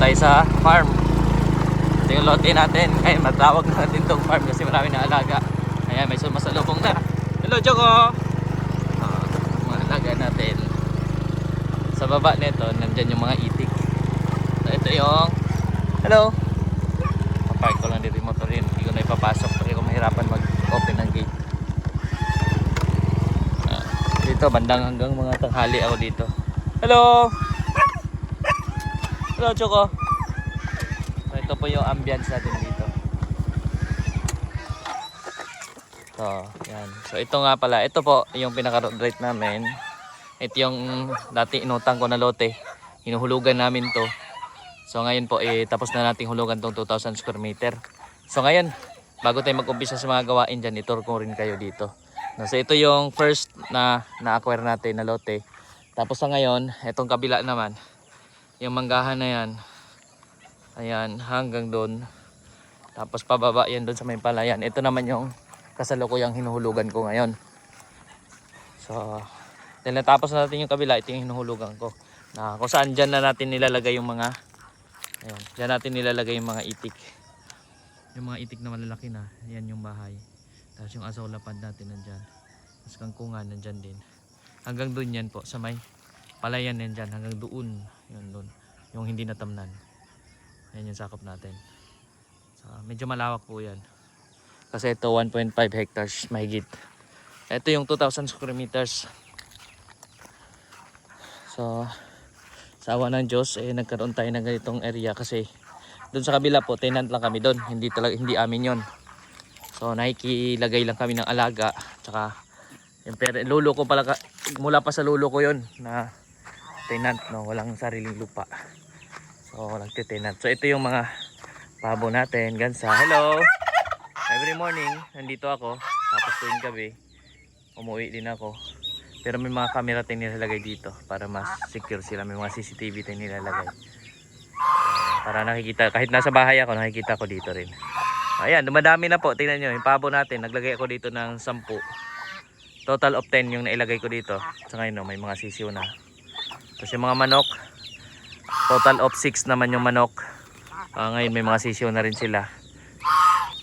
tayo sa farm. Ito yung lote natin. Ngayon matawag natin tong farm kasi marami na alaga. Ayan, may sumasalubong na. Hello Choco! Mga alaga natin. Sa baba nito, nandyan yung mga itik. So ito yung hello! Papark ko lang dito yung motor yun. Hindi ko na ipapasok kasi kung mahirapan mag-open ng gate. Dito, bandang hanggang mga tanghali ako dito. Hello! Hello Choco! So ito po yung ambience natin dito. So, yan. So ito nga pala, ito po yung pinaka-road right namin. Ito yung dati inutang ko na lote. Hinuhulugan namin to. So ngayon po, tapos na nating hulugan tong 2,000 square meter. So ngayon, bago tayo mag-umpisa sa mga gawain dyan, itur ko rin kayo dito. So ito yung first na na-acquire natin na lote. Tapos sa ngayon, itong kabila naman, yung manggahan na yan, ayan, hanggang doon. Tapos pababa yan doon sa may palayan. Ito naman yung kasalukuyang hinuhulugan ko ngayon. So, dahil natapos na natin yung kabila, ito yung hinuhulugan ko. Na kung saan dyan na natin nilalagay yung mga, ayan, dyan natin nilalagay yung mga itik. Yung mga itik na malalaki na, yan yung bahay. Tapos yung asaw lapad natin nandyan. Tapos kangkungan nandyan din. Hanggang doon yan po, sa may palayan yan dyan. Hanggang doon, yun doon. Yung hindi natamnan. Yan yung sakop natin. So, medyo malawak po yan. Kasi ito 1.5 hectares mahigit. Ito yung 2,000 square meters. So, sa awa ng Diyos, nagkaroon tayo ng ganitong area kasi doon sa kabila po, tenant lang kami doon. Hindi amin yon. So, nakikilagay lang kami ng alaga. Tsaka, yung lulo ko pala, mula pa sa lulo ko yon na tenant, no? Walang sariling lupa. So, walang tenant. So, ito yung mga pabo natin. Gansa. Hello! Every morning, nandito ako. Tapos tuwing gabi, umuwi din ako. Pero may mga camera tayong nilalagay dito para mas secure sila. May mga CCTV tayong nilalagay. Para nakikita, kahit nasa bahay ako, nakikita ko dito rin. Ayan, dumadami na po. Tingnan nyo, yung pabo natin, naglagay ako dito ng 10. Total of 10 yung nailagay ko dito. So ngayon, no, may mga sisiw na. Tapos yung mga manok, total of 6 naman yung manok. Ngayon may mga sisiw na rin sila.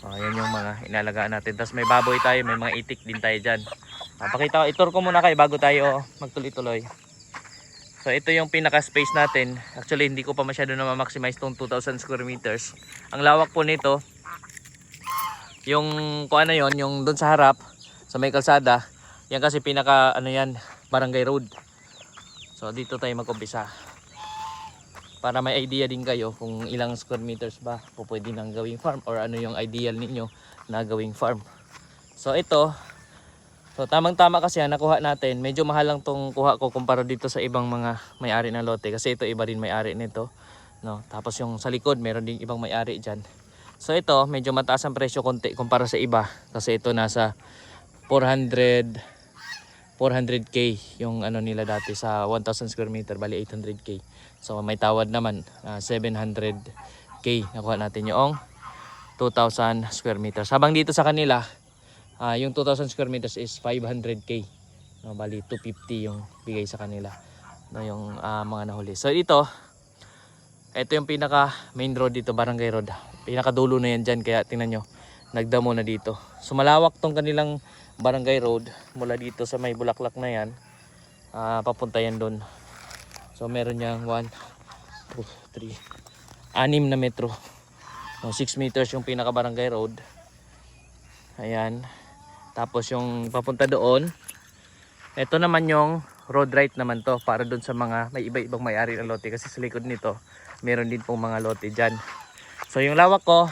Yan yung mga inalagaan natin. Tapos may baboy tayo, may mga itik din tayo dyan. Pakita ko, itur ko muna kayo bago tayo magtuloy-tuloy. So ito yung pinaka space natin. Actually hindi ko pa masyado na ma-maximize tong 2,000 square meters. Ang lawak po nito, yung kung ano yon, yung doon sa harap, sa may kalsada, yan kasi pinaka ano yan, barangay road. So dito tayo mag-umpisa. Para may idea din kayo kung ilang square meters ba po pwede nang gawing farm or ano yung ideal ninyo na gawing farm. So ito, so tamang tama kasi nakuha natin. Medyo mahal lang tong kuha ko kumpara dito sa ibang mga may-ari ng lote kasi ito iba rin may-ari nito, no. Tapos yung sa likod meron ding ibang may-ari diyan. So ito medyo mataas ang presyo konti kumpara sa iba kasi ito nasa 400k yung ano nila dati sa 1,000 square meter, bali 800k. So may tawad naman 700k. Nakuha natin yung 2,000 square meters. Habang dito sa kanila, yung 2,000 square meters is 500k. No, bali 250 yung bigay sa kanila. No, yung mga nahuli. So ito yung pinaka main road dito, barangay road. Pinaka dulo na yan dyan, kaya tingnan nyo, nagdamo na dito. So malawak tong kanilang barangay road mula dito sa may bulaklak na yan, papunta yan doon. So meron niyang 1, 2, 3, 6 na metro. No, 6 meters yung pinaka barangay road. Ayan. Tapos yung papunta doon, ito naman yung road right naman to para doon sa mga may iba-ibang may-ari ng lote kasi sa likod nito meron din pong mga lote dyan. So yung lawak ko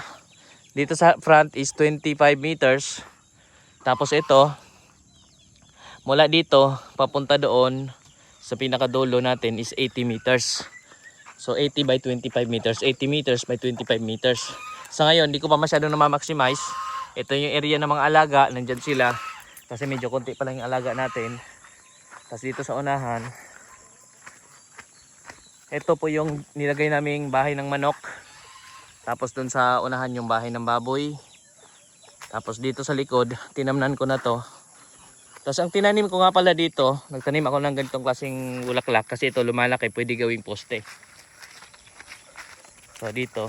dito sa front is 25 meters. Tapos ito mula dito papunta doon sa pinakadulo natin is 80 meters. So 80 by 25 meters, 80 meters by 25 meters. Sa ngayon, hindi ko pa masyado na ma-maximize. Ito yung area ng mga alaga, nandyan sila. Kasi medyo konti pa lang yung alaga natin. Tapos dito sa unahan, ito po yung nilagay naming bahay ng manok. Tapos dun sa unahan yung bahay ng baboy. Tapos dito sa likod, tinamnan ko na to. Tapos ang tinanim ko nga pala dito, nagtanim ako ng ganitong klaseng bulaklak kasi ito lumalaki, pwede gawing poste. So dito,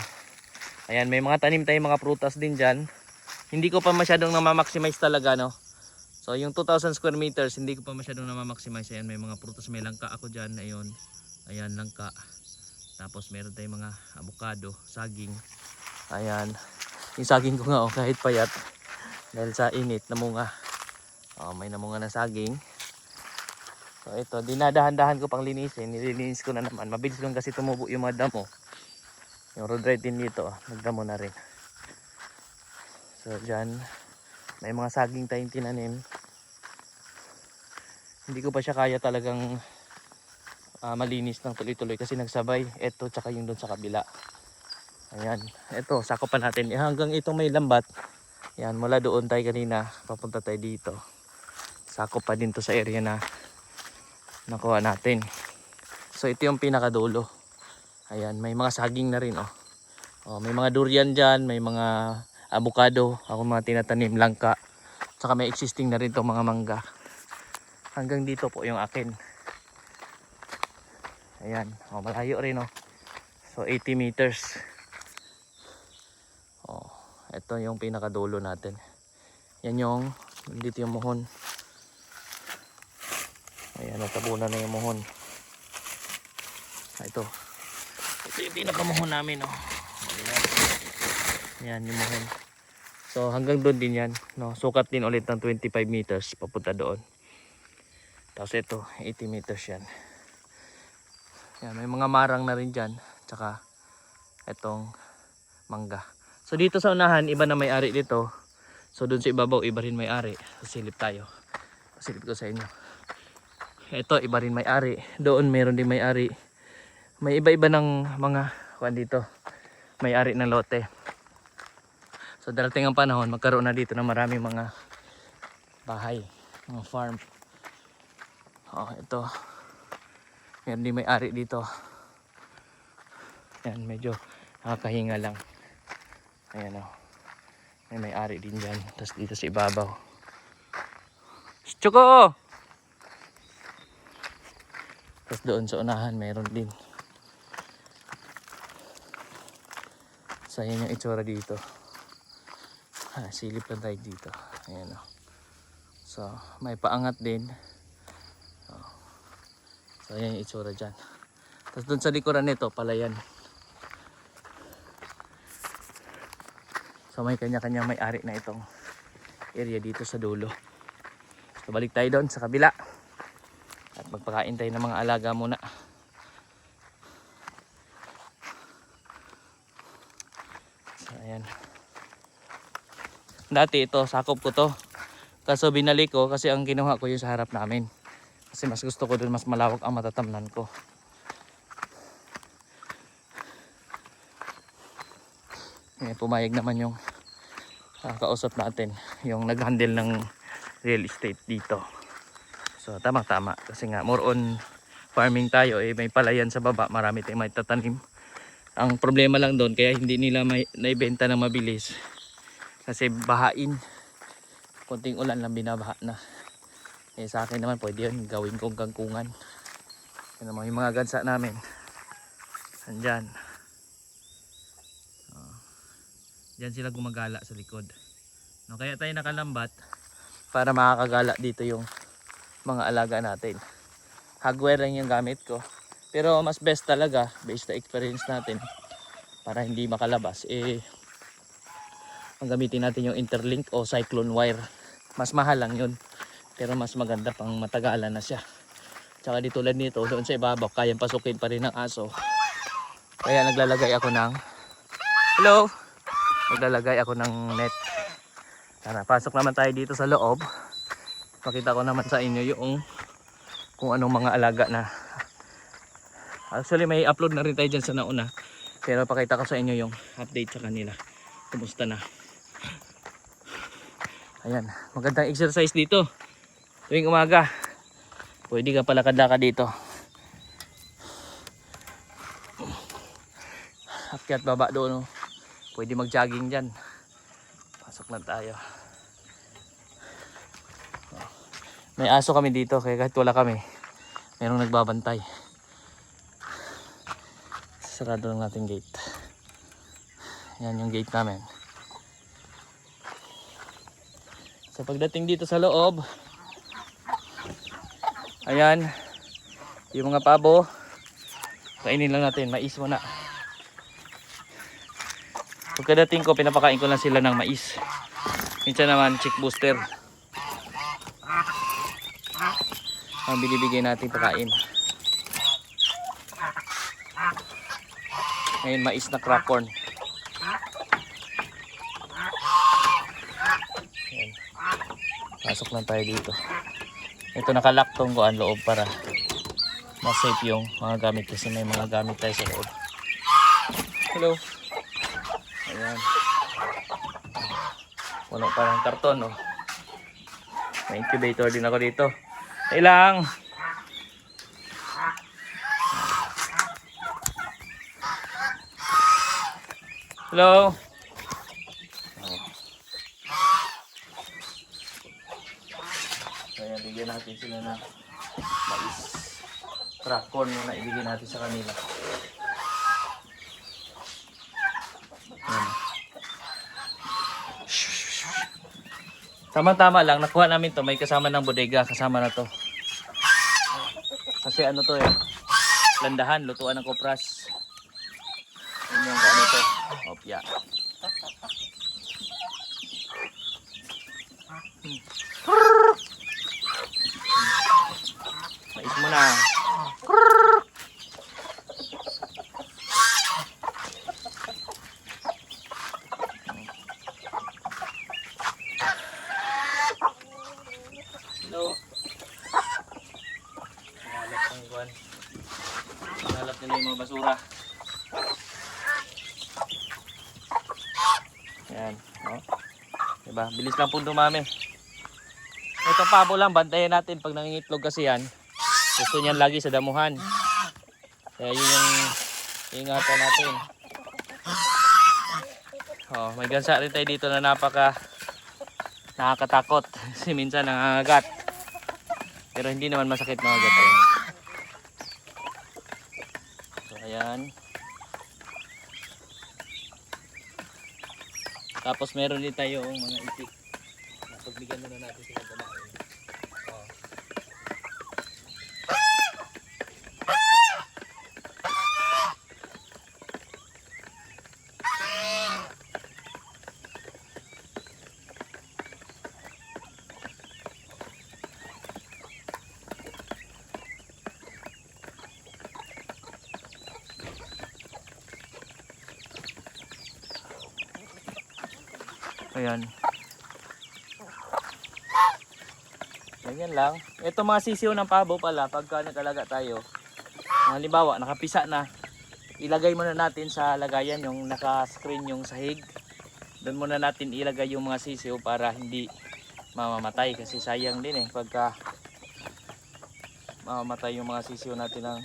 ayan, may mga tanim tayong mga prutas din dyan. Hindi ko pa masyadong na-maximize talaga, no. So yung 2,000 square meters, hindi ko pa masyadong na-maximize. Ayan, may mga prutas, may langka ako dyan. Ayun, ayan, langka. Tapos meron tayong mga avocado, saging. Ayan, yung saging ko nga, oh, kahit payat dahil sa init, namunga. Oh, may namunga na saging. So ito, dinadahan-dahan ko pang linisin. Nililinis ko na naman. Mabilis lang kasi tumubo yung mga damo. Yung rhododendron dito, nagdamo na rin. So dyan, may mga saging tayong tinanim. Hindi ko pa siya kaya talagang malinis ng tuloy-tuloy kasi nagsabay. Ito, tsaka yung doon sa kabila. Ayan, ito, sakop pa natin. Hanggang itong may lambat. Ayan, mula doon tayo kanina, papunta tayo dito. Sakop pa din to sa area na nakuha natin. So ito yung pinakadulo. Ayan, may mga saging na rin, oh. Oh, may mga durian dyan, may mga avocado, ako mga tinatanim, langka. Saka may existing na rin itong mga mangga. Hanggang dito po yung akin. Ayan, oh, malayo rin, oh. So 80 meters. Oh, ito yung pinakadulo natin. Yan yung, dito yung muhon. Ayan, natabunan na yung muhon. Ito yung pinakamuhon namin, oh. Ayan yung muhon. So hanggang doon din yan, no? Sukat din ulit ng 25 meters papunta doon. Tapos ito 80 meters yan. Yan, may mga marang na rin dyan. Tsaka itong mangga. So dito sa unahan, iba na may-ari dito. So doon sa ibabaw, iba rin may-ari. Silip tayo. Silip ko sa inyo. Ito, iba rin may-ari. Doon meron din may-ari. May iba-iba ng mga kuwan dito. May-ari ng lote. So darating ang panahon, magkaroon na dito ng maraming mga bahay, mga farm. Oh, ito. Meron din may-ari dito. Yan, medyo nakakahinga lang. Ayan, oh. May may-ari din dyan. Tapos dito sa ibabaw. Choco! Tapos doon sa unahan, meron din. So yan yung itsura dito. Silip lang tayo dito. Ayan, oh. So may paangat din. Oh. So yan yung itsura dyan. Tapos doon sa likuran nito, palayan. So may kanya-kanya may-ari na itong area dito sa dulo. So balik tayo doon sa kabila. At magpakain tayo ng mga alaga muna. So ayan. Dati ito, sakop ko to. Kaso binalik ko kasi ang kinuha ko yung sa harap namin. Kasi mas gusto ko doon, mas malawak ang matatamnan ko. Ayan, pumayag naman yung kausap natin, yung nag-handle ng real estate dito. So tama-tama kasi nga more on farming tayo, may palayan sa baba, marami tayong may tatanim. Ang problema lang doon kaya hindi nila naibenta ng mabilis kasi bahain, konting ulan lang binabaha na. Sa akin naman pwede yun, gawin kong kangkungan. Yan naman yung mga gansa namin andyan. Diyan sila gumagala sa likod, no? Kaya tayo nakalambat para makakagala dito yung mga alaga natin. Hardware lang yung gamit ko, pero mas best talaga based sa experience natin para hindi makalabas ang gamitin natin yung interlink o cyclone wire. Mas mahal lang yun pero mas maganda pang matagalan na siya. Tsaka di tulad nito doon sa ibabaw kayang pasukin pa rin ng aso, kaya naglalagay ako ng net. Tara, pasok naman tayo dito sa loob. Pakita ko naman sa inyo yung kung anong mga alaga na. Actually may upload na rin tayo dyan sa nauna, pero pakita ko sa inyo yung update sa kanila. Kumusta na. Ayan, magandang exercise dito tuwing umaga. Pwede ka palakad-lakad dito. Akyat baba doon, pwede mag-jogging dyan. Pasok na tayo. May aso kami dito kaya kahit wala kami, merong nagbabantay. Sarado lang natin gate. Yan yung gate namin. So pagdating dito sa loob, ayan, yung mga pabo, kainin lang natin, mais muna. Pagkadating ko, pinapakain ko lang sila ng mais. Minsan naman, chick booster. Ang binibigay natin pakain. Ngayon, mais na crack corn. Ayan. Pasok lang tayo dito. Ito nakalock tong kuan loob para mas safe yung mga gamit kasi may mga gamit tayo sa loob. Hello. Ayan. Wala parang karton, oh. May incubator din ako dito. Ilang. Hello. Kaya bigyan natin sila ng mais. Crack corn muna ibigay natin sa kanila. Tama-tama lang, nakuha namin to, may kasama ng bodega, kasama na to. Kasi ano to eh, landahan, lutuan ng kopras. Yun yung ano to, opya. Mais mo na. Hello. Hanap nila yung mga basura. Yan. Oh. Diba? Bilis lang po dumami. Ito pabo lang. Bantayan natin pag nangingitlog kasi yan. Gusto niyan lagi sa damuhan. Kaya yun yung ingatan natin. Oh, may gansa rin tayo dito na nakakatakot. Kasi minsan nangangagat. Pero hindi naman masakit mga gato. So ayan. Tapos meron din tayo mga itik. Napagbigyan na natin sila kumain. Oh. Ayan. Ganyan lang. Ito mga sisiw ng pabo pala pagka nag-alaga tayo. Halimbawa, nakapisa na. Ilagay muna natin sa lagayan yung naka-screen yung sahig. Doon muna natin ilagay yung mga sisiw para hindi mamamatay kasi sayang din eh pagka mamamatay yung mga sisiw natin ng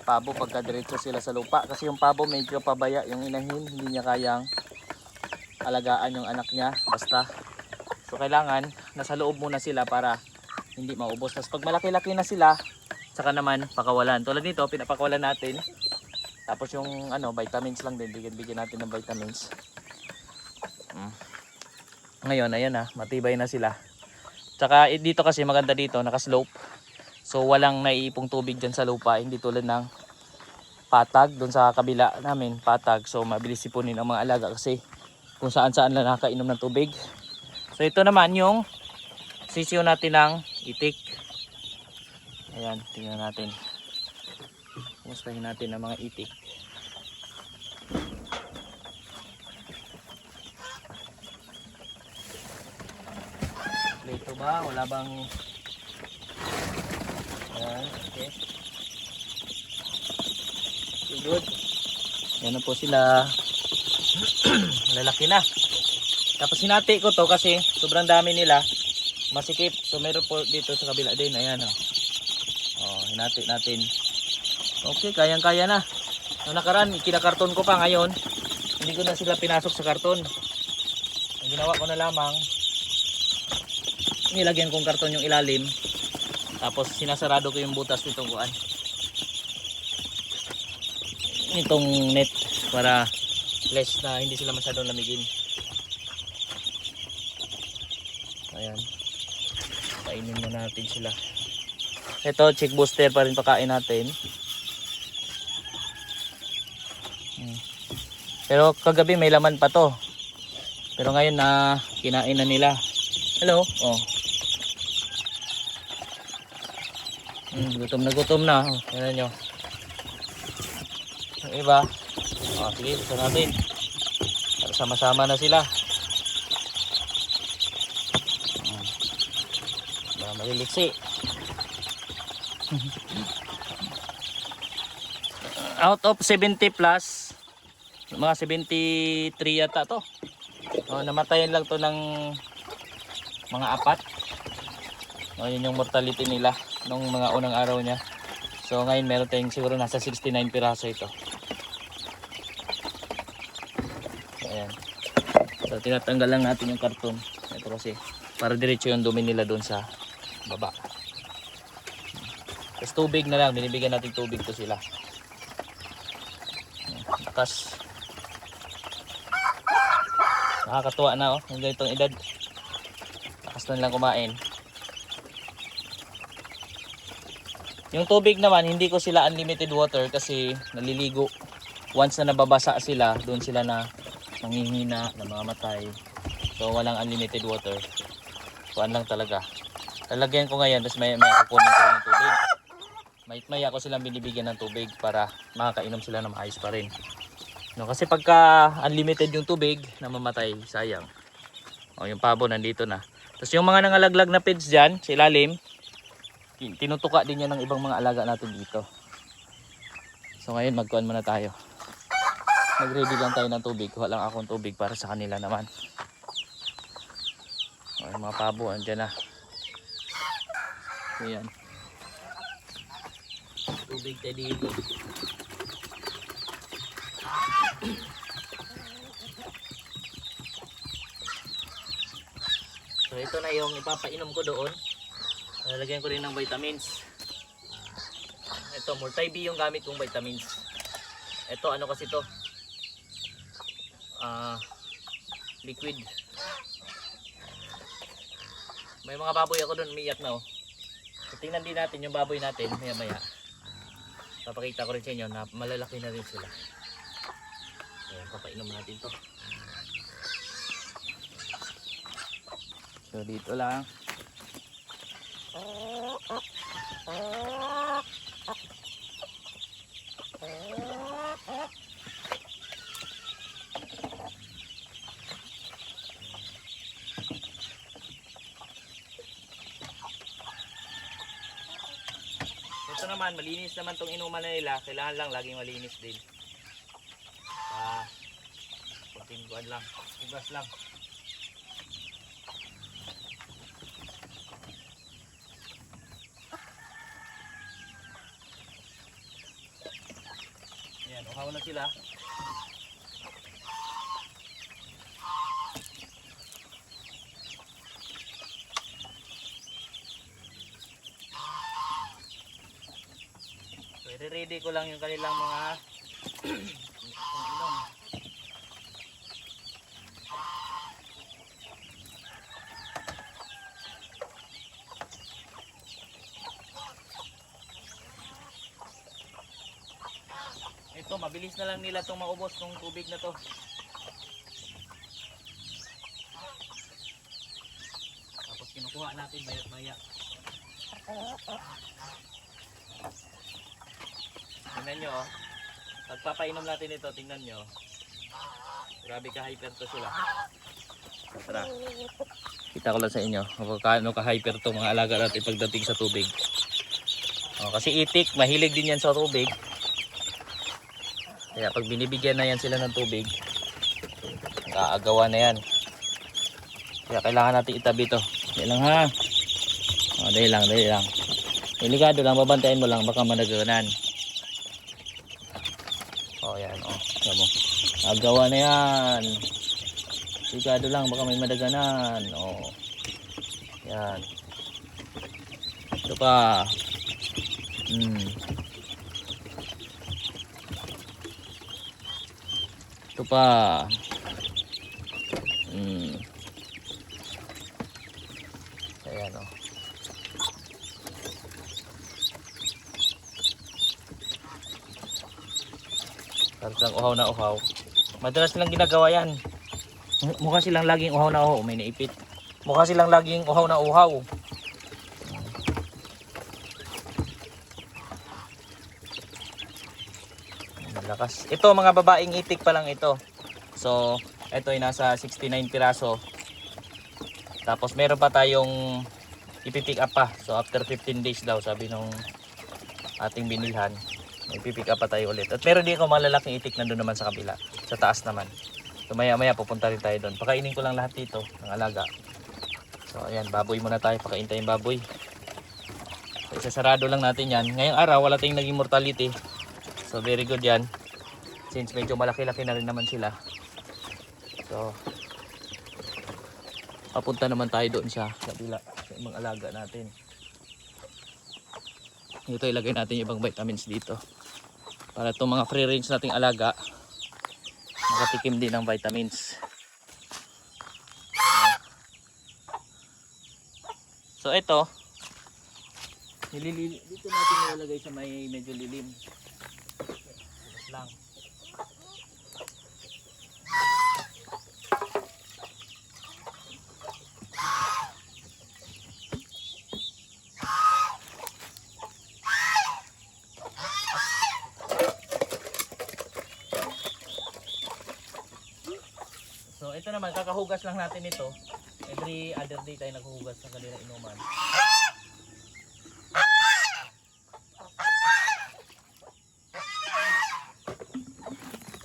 pabo pagka diretso sila sa lupa kasi yung pabo medyo pabaya yung inahin, hindi niya kayang alagaan yung anak niya basta. So kailangan nasa loob muna sila para hindi maubos. Tapos pag malaki-laki na sila, saka naman pakawalan. Tulad nito, pinapakawalan natin. Tapos yung vitamins lang din, bigyan natin ng vitamins. Ngayon, ayan na, matibay na sila. Tsaka dito kasi maganda dito, naka-slope. So walang naiipong tubig dyan sa lupa, hindi tulad ng patag. Doon sa kabila namin, patag. So mabilis sipunin ang mga alaga kasi kung saan-saan lang nakakainom ng tubig. So ito naman yung sisiyo natin ng itik. Ayan, tingnan natin. Kumustahin natin ang mga itik. Ito ba? Wala bang... Ayan, okay. Okay, good. Yan na po sila. Lalaki na. Tapos hinati ko to kasi sobrang dami nila. Masikip. So meron po dito sa kabila din. Ayan o. Oh, hinati natin. Okay, kayang-kaya na. Noong nakaraan, kinakarton ko pa ngayon. Hindi ko na sila pinasok sa karton. Ang ginawa ko na lamang, nilagyan kong karton yung ilalim. Tapos sinasarado ko yung butas nitong kuan. Itong net para less na hindi sila masyadong lamigin. Ayan. Kainin muna natin sila. Ito, chick booster pa rin pakain natin. Pero kagabi may laman pa to. Pero ngayon na kinain na nila. Hello. Oh. Gutom na. Oh, tingnan nyo. Yung iba. Oh, sige, gusto natin. Para sama-sama na sila. Maliliksi. Out of 70 plus, mga 73 yata to. Oh, namatayan lang to ng mga 4. Oh, yun yung mortality nila nung mga unang araw niya. So ngayon meron tayong siguro nasa 69 piraso ito. So, ayan. So tinatanggal lang natin yung karton. Ito kasi para diretso yung dumi nila doon sa baba. Tapos tubig na lang, binibigyan natin tubig to sila. Takas. Nakakatuwa na oh, yung ganitong edad. Takas na lang kumain. Yung tubig naman, hindi ko sila unlimited water kasi naliligo. Once na nababasa sila, doon sila na nanghihina, na mamamatay. So walang unlimited water. Kuan lang talaga. Lalagyan ko ngayon, tapos may kukunin ko rin ng tubig. May ako silang binibigyan ng tubig para makakainom sila na maayos pa rin. No, kasi pagka unlimited yung tubig, namamatay, sayang. O, yung pabo nandito na. Tapos yung mga nangalaglag na feeds dyan, sa ilalim, tinutuka din yan ng ibang mga alaga natin dito. So ngayon magkuhan muna tayo. Mag-ready lang tayo ng tubig. Kuha lang akong tubig para sa kanila naman. O, yung mga pabo, andyan na. Ayan. Tubig tayo dito. So ito na yung ipapainom ko doon. Lalagyan ko rin ng vitamins. Ito, multi-B yung gamit kong vitamins. Ito, ano kasi to? Liquid. May mga baboy ako doon, umiiyak na oh. So, tingnan din natin yung baboy natin maya maya. Papakita ko rin sa inyo na malalaki na rin sila. Ayan, papainom natin to. So dito lang. Ito naman, malinis naman tong inuman na nila. Kailangan lang laging malinis din. Kunting buwan lang. Hugas lang. Ayan, uhaw na sila. So, i-ready ko lang yung kanilang mga inom. Ito, mabilis na lang nila itong maubos ng tubig na to. Tapos kinukuha natin maya-maya. Tingnan nyo oh. Pagpapainom natin ito, tingnan nyo. Grabe ka-hyper to sila. Tara. Kita ko lang sa inyo kung kaano ka-hyper to mga alaga natin pagdating sa tubig. Oh, kasi itik, mahilig din yan sa tubig. Kaya pag binibigyan na yan sila ng tubig, kaagawa na yan. Kaya kailangan natin itabi ito. Dahil lang ha. O, dahil lang. Delikado lang, babantayan mo lang, baka managanan. O, yan. O, yan mo. Agawa na yan. Delikado lang, baka may madaganan. O, yan. Ito pa. Ito pa. Ayan o. Parang uhaw na uhaw. Madalas silang ginagawa yan. Mukha silang laging uhaw na uhaw. May naipit. Mukha silang laging uhaw na uhaw. Malakas. Ito mga babaeng itik pa lang ito. So, ito ay nasa 69 piraso. Tapos meron pa tayong ipipick up pa. So, after 15 days daw, sabi nung ating binilhan, ipipick up pa tayo ulit. At meron din ako malalaking itik na doon naman sa kabila. Sa taas naman. So, maya maya pupunta rin tayo doon. Pakainin ko lang lahat dito ng alaga. So, ayan, baboy muna tayo. Pakain tayong baboy. So, isasarado lang natin yan. Ngayong araw, wala tayong naging mortality. So, very good yan. Since medyo malaki-laki na rin naman sila. So, papunta naman tayo doon sa kabila. Sa ibang alaga natin. Ito ilagay natin yung ibang vitamins dito. Para itong mga free range nating alaga, makatikim din ng vitamins. So, ito. Dito natin ilalagay sa may medyo lilim. Lang. So ito naman, kakahugas lang natin ito. Every other day tayo naghuhugas ng kanilang inuman.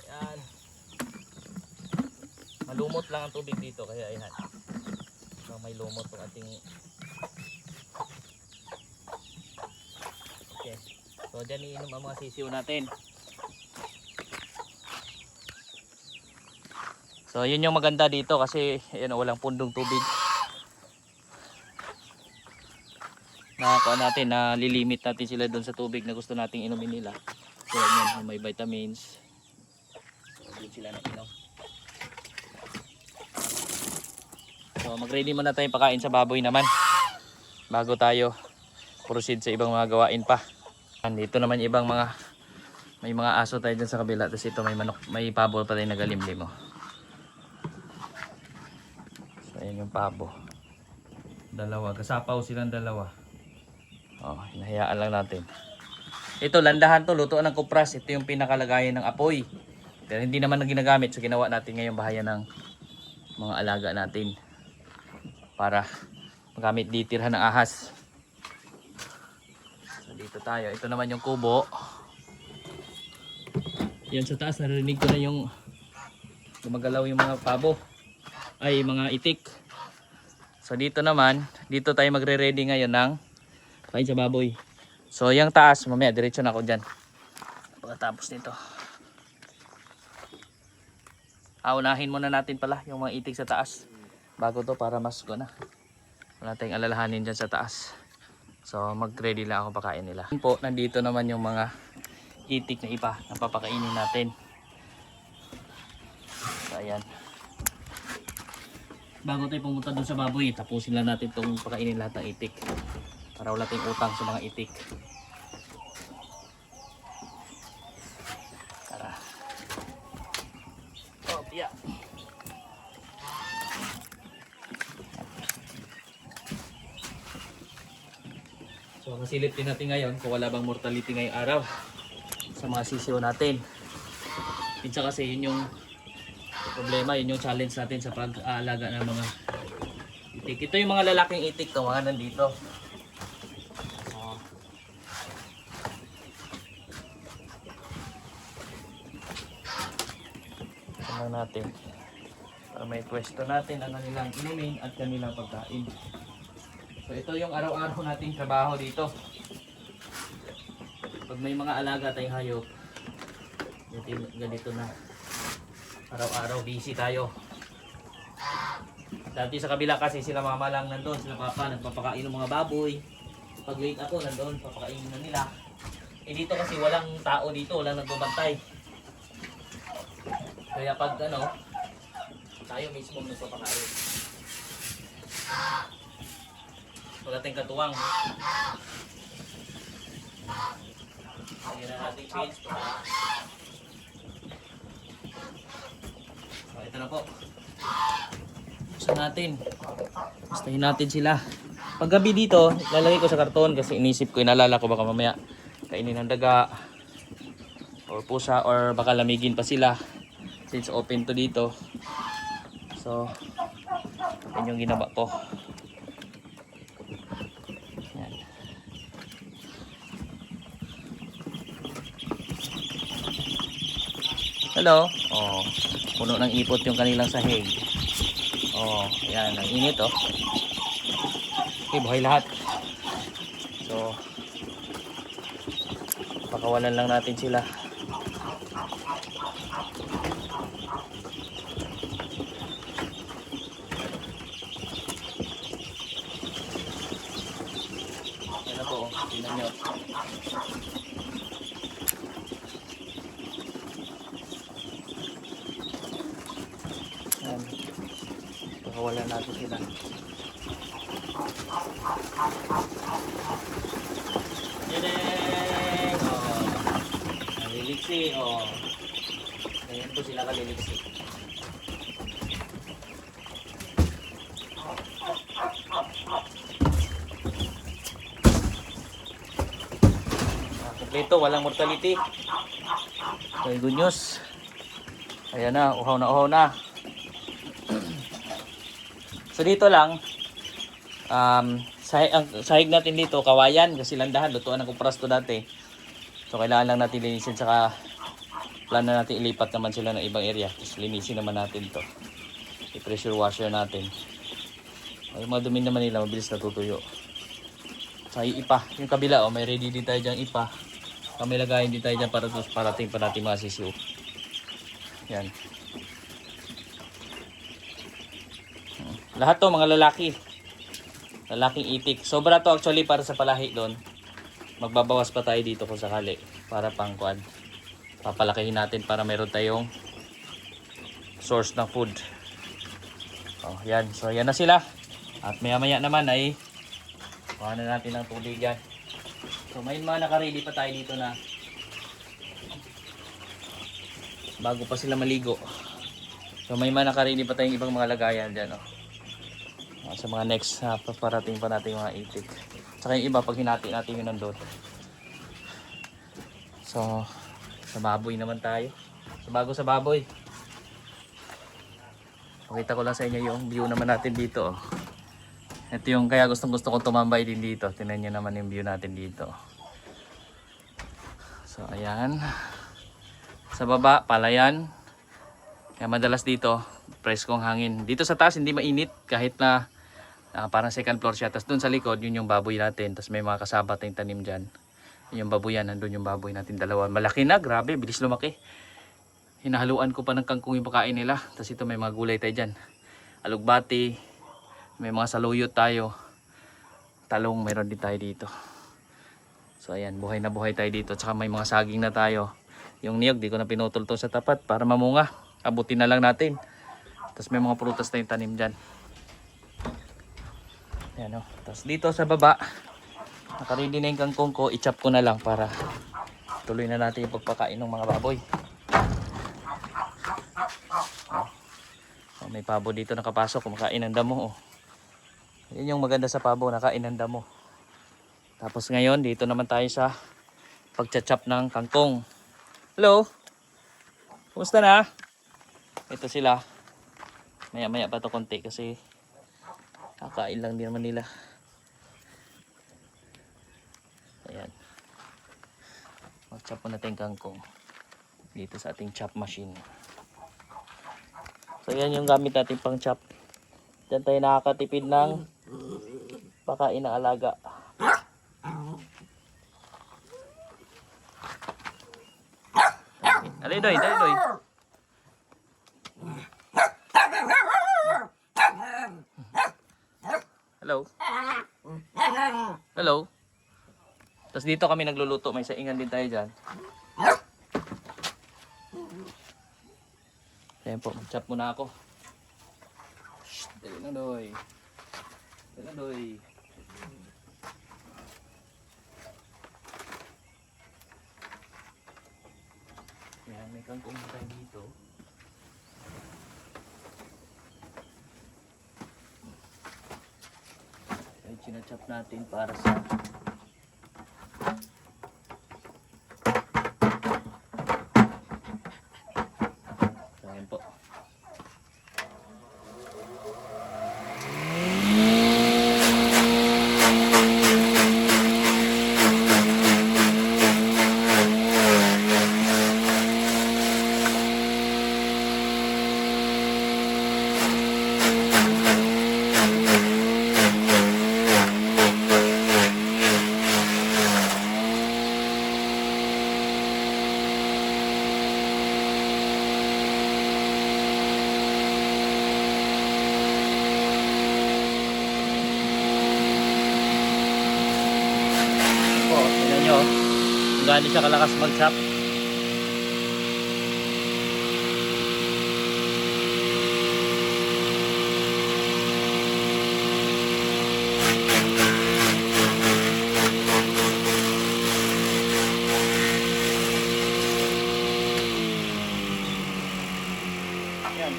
Ayan. Malumot lang ang tubig dito, kaya ayan. So, may lumot ang ating... Okay. So dyan iinom ang mga sisiw natin. So yun yung maganda dito kasi yun, walang pundong tubig. Nakakuha natin na lilimit natin sila doon sa tubig na gusto nating inumin nila. Tulad yan, may vitamins. So doon sila na inom. So mag-ready muna tayong pakain sa baboy naman bago tayo proceed sa ibang mga gawain pa. Dito naman ibang mga, may mga aso tayo dyan sa kabila. Tapos ito may manok, may pabo pa tayo nagalimlim. Ayan yung pabo. Dalawa. Kasapaw silang dalawa. Oh, hinahayaan lang natin. Ito, landahan to. Lutuan ng kupras. Ito yung pinakalagayan ng apoy. Pero hindi naman na ginagamit. So ginawa natin ngayong bahayan ng mga alaga natin. Para magamit ditirhan ng ahas. So dito tayo. Ito naman yung kubo. Yan sa taas. Narinig ko na yung gumagalaw yung mga pabo. Ay mga itik. So dito naman, dito tayo magre-ready ngayon ng kain sa baboy. So yung taas, mamaya diretso na ako dyan. Pagkatapos nito. Unahin muna natin pala yung mga itik sa taas. Bago to para mas na. Wala tayong alalahanin dyan sa taas. So mag-ready lang ako pakain nila. Po, nandito naman yung mga itik na iba na papakainin natin. So ayan. Bago tayo pumunta doon sa baboy, tapusin lang natin itong pakainin lahat ng itik. Para wala tayong utang sa mga itik. Tara. Oh, yeah. So, masilip din natin ngayon kung wala bang mortality ngayong araw sa mga sisiyo natin. Minsan kasi yun yung problema, yun yung challenge natin sa pag-aalaga ng mga itik. Ito yung mga lalaking itik to, mga nandito. Ito natin. Para may pwesto natin ang kanilang inumin at kanilang pagkain. So ito yung araw-araw nating trabaho dito. Pag may mga alaga tayong hayop, ganito na. Araw-araw busy tayo. Dati sa kabila kasi sila mama lang nandun, sila papa nagpapakain ng mga baboy. Pag late ako nandun, papakainin na nila. Eh dito kasi walang tao dito, walang nagbabantay. So Kaya pag ano, tayo mismo nagpapakain. Wala tayong katuwang. Ayan na natin feeds. So, ito na po. Buksan natin. Bastahin natin sila. Paggabi dito, lalagay ko sa karton kasi inisip ko, inalala ko baka mamaya kainin ng daga or pusa or baka lamigin pa sila since open to dito. So, yan yung ginaba ko. Yan. Hello. Oh, puno ng ipot yung kanilang sahig. Oh, yan, ang init oh. Okay, buhay lahat. So, pakawalan lang natin sila. Yan na po, tingnan nyo. Yan. Pakawalan natin sila. Yedeng! Oh, naliliksi. Oh. Ganyan po sila kaliliksi. Kompleto, walang mortality. Okay, good news. Ayan na, uhaw na. So dito lang, ang sahig natin dito, kawayan, kasi landahan, lutuan ng kuprasto dati. So kailangan lang natin linisin, saka plan na natin ilipat naman sila ng ibang area. Tapos linisin naman natin to. I-pressure washer natin. Yung mga dumi naman nila, mabilis natutuyo. Sa ipa, yung kabila, may ready din tayo dyan ipa. May lagayin din tayo dyan para parating pa natin mga sisiw. Yan. Lahat to mga lalaki. Lalaking itik. Sobra to actually para sa palahi doon. Magbabawas pa tayo dito kung sakali. Para pang kuan. Papalakihin natin para meron tayong source ng food. Oh, yan. So yan na sila. At maya maya naman ay kuha na natin ng tubig yan. So may mga nakaready pa tayo dito na bago pa sila maligo. So may mga nakaready pa tayong ibang mga lagayan dyan. Oh. Sa mga next paparating pa natin yung mga itik. Saka yung iba pag hinati natin yun nandun. So sa baboy naman tayo. Sa baboy. Pakita ko lang sa inyo yung view naman natin dito. Oh. Ito yung kaya gusto kong tumambay din dito. Tingnan nyo naman yung view natin dito. So ayan. Sa baba, palayan. Kaya madalas dito, preskong hangin. Dito sa taas hindi mainit kahit na parang second floor siya. Tapos dun sa likod, yun yung baboy natin. Tapos may mga kasaba tayong tanim dyan. Yun yung baboy yan. Nandun yung baboy natin dalawa. Malaki na, grabe. Bilis lumaki. Hinahaluan ko pa ng kangkong yung pagkain nila. Tapos ito may mga gulay tayo dyan. Alugbati. May mga saluyot tayo. Talong meron din tayo dito. So ayan, buhay na buhay tayo dito. Tsaka may mga saging na tayo. Yung niyog, di ko na pinutol to sa tapat para mamunga. Abutin na lang natin. Tapos may mga prutas tayong tanim dyan. Ayan o. Tapos dito sa baba, nakaready na yung kangkong ko. I-chop ko na lang para tuloy na natin yung pagpakain ng mga baboy. Oh, may pabo dito nakapasok. Kumakain ng damo. Oh. Yan yung maganda sa pabo, nakain ng damo. Tapos ngayon, dito naman tayo sa pagcha-chop ng kangkong. Hello? Kumusta na? Ito sila. Maya-maya pa ito konti kasi kakain lang din naman nila. Ayan. Mag-chop po natin kangkong dito sa ating chop machine. So yan yung gamit natin pang chop. Diyan tayo nakakatipid ng pakain ng alaga. Alidoy, alidoy. Hello. Hello. Tapos dito kami nagluluto. May saingan din tayo dyan. Ayan po, mag-chop muna ako. Shhh, dali na doy. Dali na doy. Ayan, may kangkong na tayo dito. Ay, chinachop natin para sa ayan po. Gani siya kalakas mag-chop. Ayan.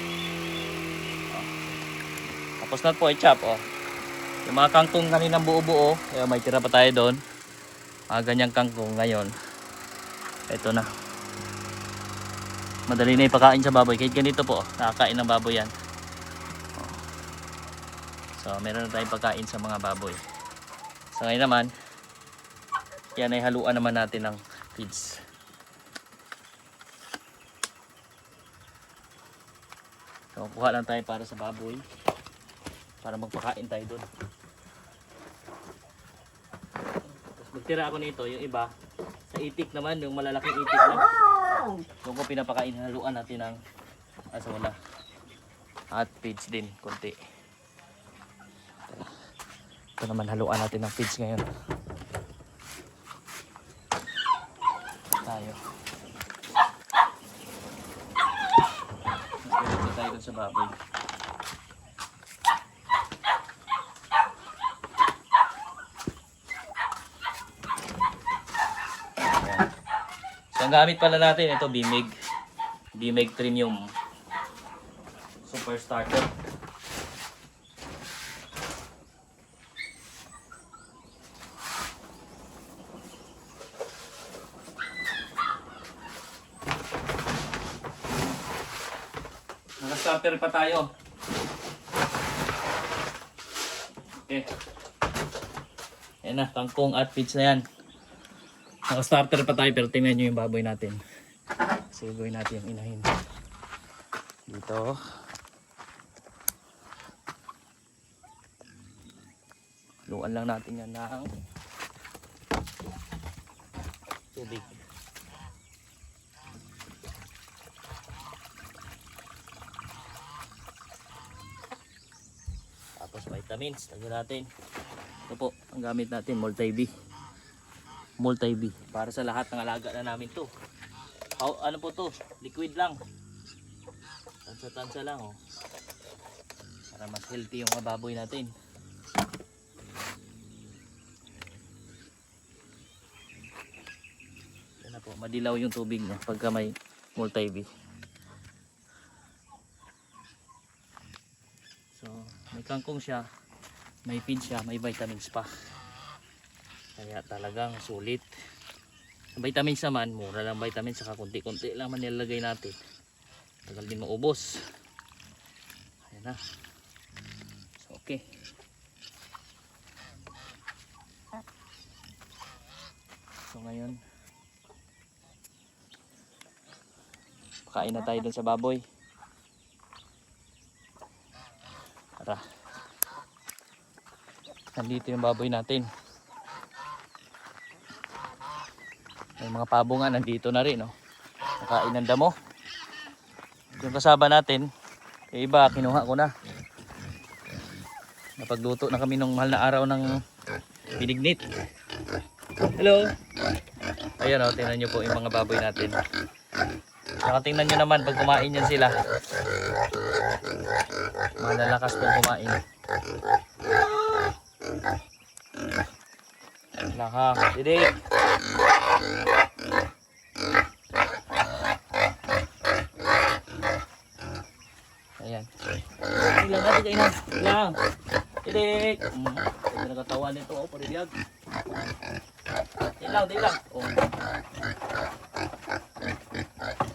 Tapos na po i-chop. Yung mga kangkong kaninang buo-buo, may tira pa tayo doon. Ganyang kangkong ngayon. Ito na. Madali na ipakain sa baboy. Kahit ganito po, nakakain ng baboy yan. So, meron na tayong pagkain sa mga baboy. So, ngayon naman, yan ay haluan naman natin ng feeds. So, kuha lang tayo para sa baboy. Para magpakain tayo doon. Magtira ako nito, yung iba sa itik naman, yung malalaking itik lang. Doon ko pinapakain, haluan natin ng asona at feeds din, konti. Ito naman, haluan natin ng feeds ngayon. Tayo. Mas tayo dun sa baboy. Ang gamit pala natin, ito Bimig Premium Super Starter. Naka-starter pa tayo. Okay. Ayan na, kangkong at feeds na yan. Naka-starter pa tayo pero tingnan nyo yung baboy natin. Sigoy natin yung inahin. Dito. Luan lang natin yan ng tubig. Tapos vitamins. Tago natin. Ito po, ang gamit natin, Multi-B. Para sa lahat ng alaga na namin to. Ano po to? Liquid lang. Tansa-tansa lang para mas healthy yung baboy natin. Yan na po, madilaw yung tubig niya pagka may Multi-B. So, may kangkong siya, may feed siya, may vitamins pa. Kaya talagang sulit. Vitamins naman, mura lang vitamins, saka konti-konti lang man nilalagay natin. Tagal din maubos. Ayan na. So, okay. So ngayon, pakain na tayo dun sa baboy. Tara. Nandito yung baboy natin. May mga pabo nga nandito na rin, nakain ng damo. Yung kasaba natin, yung iba kinuha ko na. Napagluto na kami nung mahal na araw ng binignit. Hello. Ayan tingnan nyo po yung mga baboy natin. Saka tingnan nyo naman pag kumain yan sila. Malalakas pong kumain. Naka, didik. Ayan. Ilang natin kayo na. Ilang. Didik. Ito nagatawa nito. Oh, paribiyag. Dilang, dilang. Oh.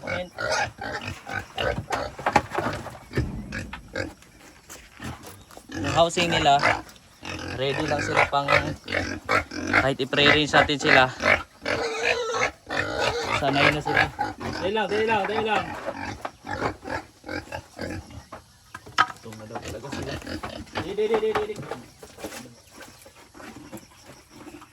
Moment. Yung housing nila, ready lang sila pang kahit i-pre-range natin sila. Sanay na sila. Dilang, dilang, dilang. Ito na daw talaga sila. Didik, didik, didik.